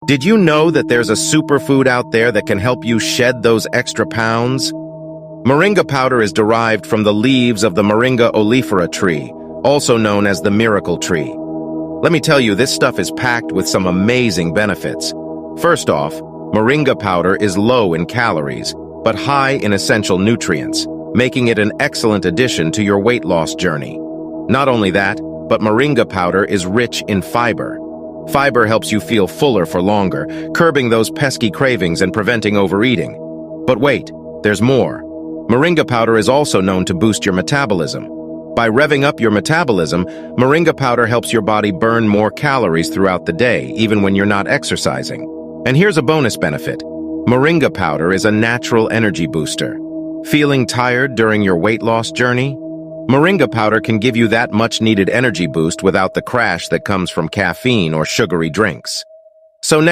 Did you know that there's a superfood out there that can help you shed those extra pounds? Moringa powder is derived from the leaves of the Moringa oleifera tree, also known as the miracle tree. Let me tell you, this stuff is packed with some amazing benefits. First off, moringa powder is low in calories, but high in essential nutrients, making it an excellent addition to your weight loss journey. Not only that, but moringa powder is rich in fiber. Fiber helps you feel fuller for longer, curbing those pesky cravings and preventing overeating. But wait, there's more. Moringa powder is also known to boost your metabolism. By revving up your metabolism, moringa powder helps your body burn more calories throughout the day, even when you're not exercising. And here's a bonus benefit. Moringa powder is a natural energy booster. Feeling tired during your weight loss journey? Moringa powder can give you that much-needed energy boost without the crash that comes from caffeine or sugary drinks. So